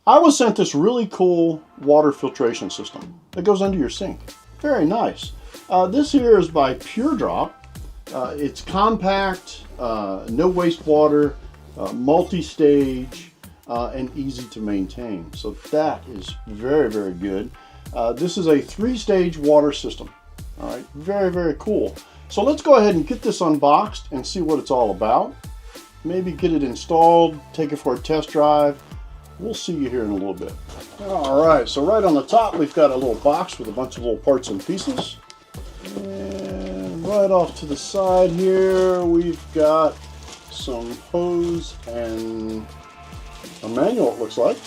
I was sent this really cool water filtration system that goes under your sink. Very nice. This here is by PureDrop. It's compact, no wastewater, multi-stage, and easy to maintain. So that is very, very good. This is a 3-stage water system. All right, very, very cool. So let's go ahead and get this unboxed and see what it's all about. Maybe get it installed, take it for a test drive. We'll see you here in a little bit. All right, so right on the top, we've got a little box with a bunch of little parts and pieces. And right off to the side here, we've got some hose and a manual, it looks like.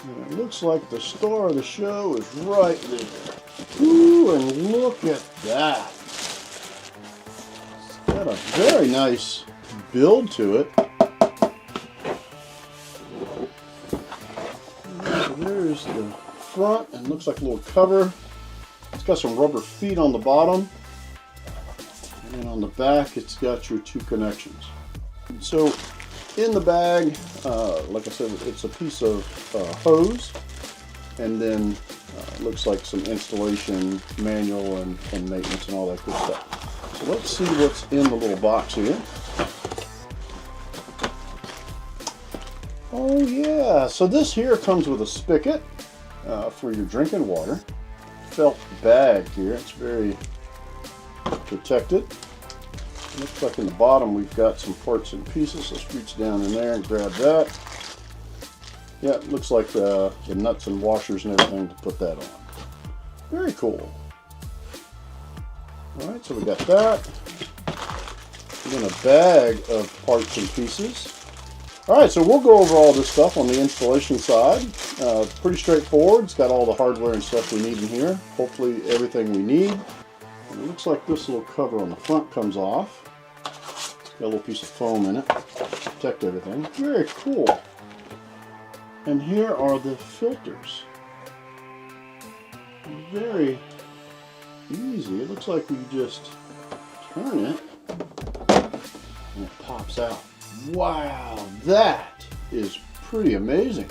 And it looks like the star of the show is right there. Ooh, and look at that. It's got a very nice build to it. There's the front, and looks like a little cover. It's got some rubber feet on the bottom, and on the back it's got your 2 connections. So in the bag, like I said, it's a piece of hose, and then looks like some installation manual and maintenance and all that good stuff. So let's see what's in the little box here. Oh yeah, so this here comes with a spigot for your drinking water. Felt bag here, it's very protected. Looks like in the bottom we've got some parts and pieces. Let's reach down in there and grab that. Yeah, it looks like the nuts and washers and everything to put that on. Very cool. Alright, so we got that. And then a bag of parts and pieces. Alright, so we'll go over all this stuff on the installation side. Pretty straightforward. It's got all the hardware and stuff we need in here. Hopefully everything we need. And it looks like this little cover on the front comes off. It's got a little piece of foam in it to protect everything. Very cool. And here are the filters. Very easy. It looks like we just turn it and it pops out. Wow, that is pretty amazing.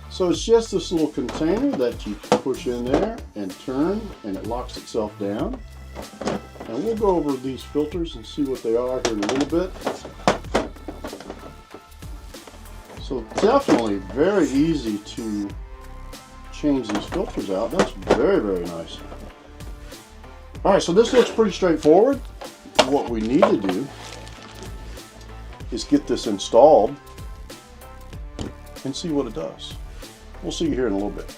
So it's just this little container that you push in there and turn, and it locks itself down. And we'll go over these filters and see what they are here in a little bit. So definitely very easy to change these filters out. That's very, very nice. All right, so this looks pretty straightforward. What we need to do is get this installed and see what it does. We'll see you here in a little bit.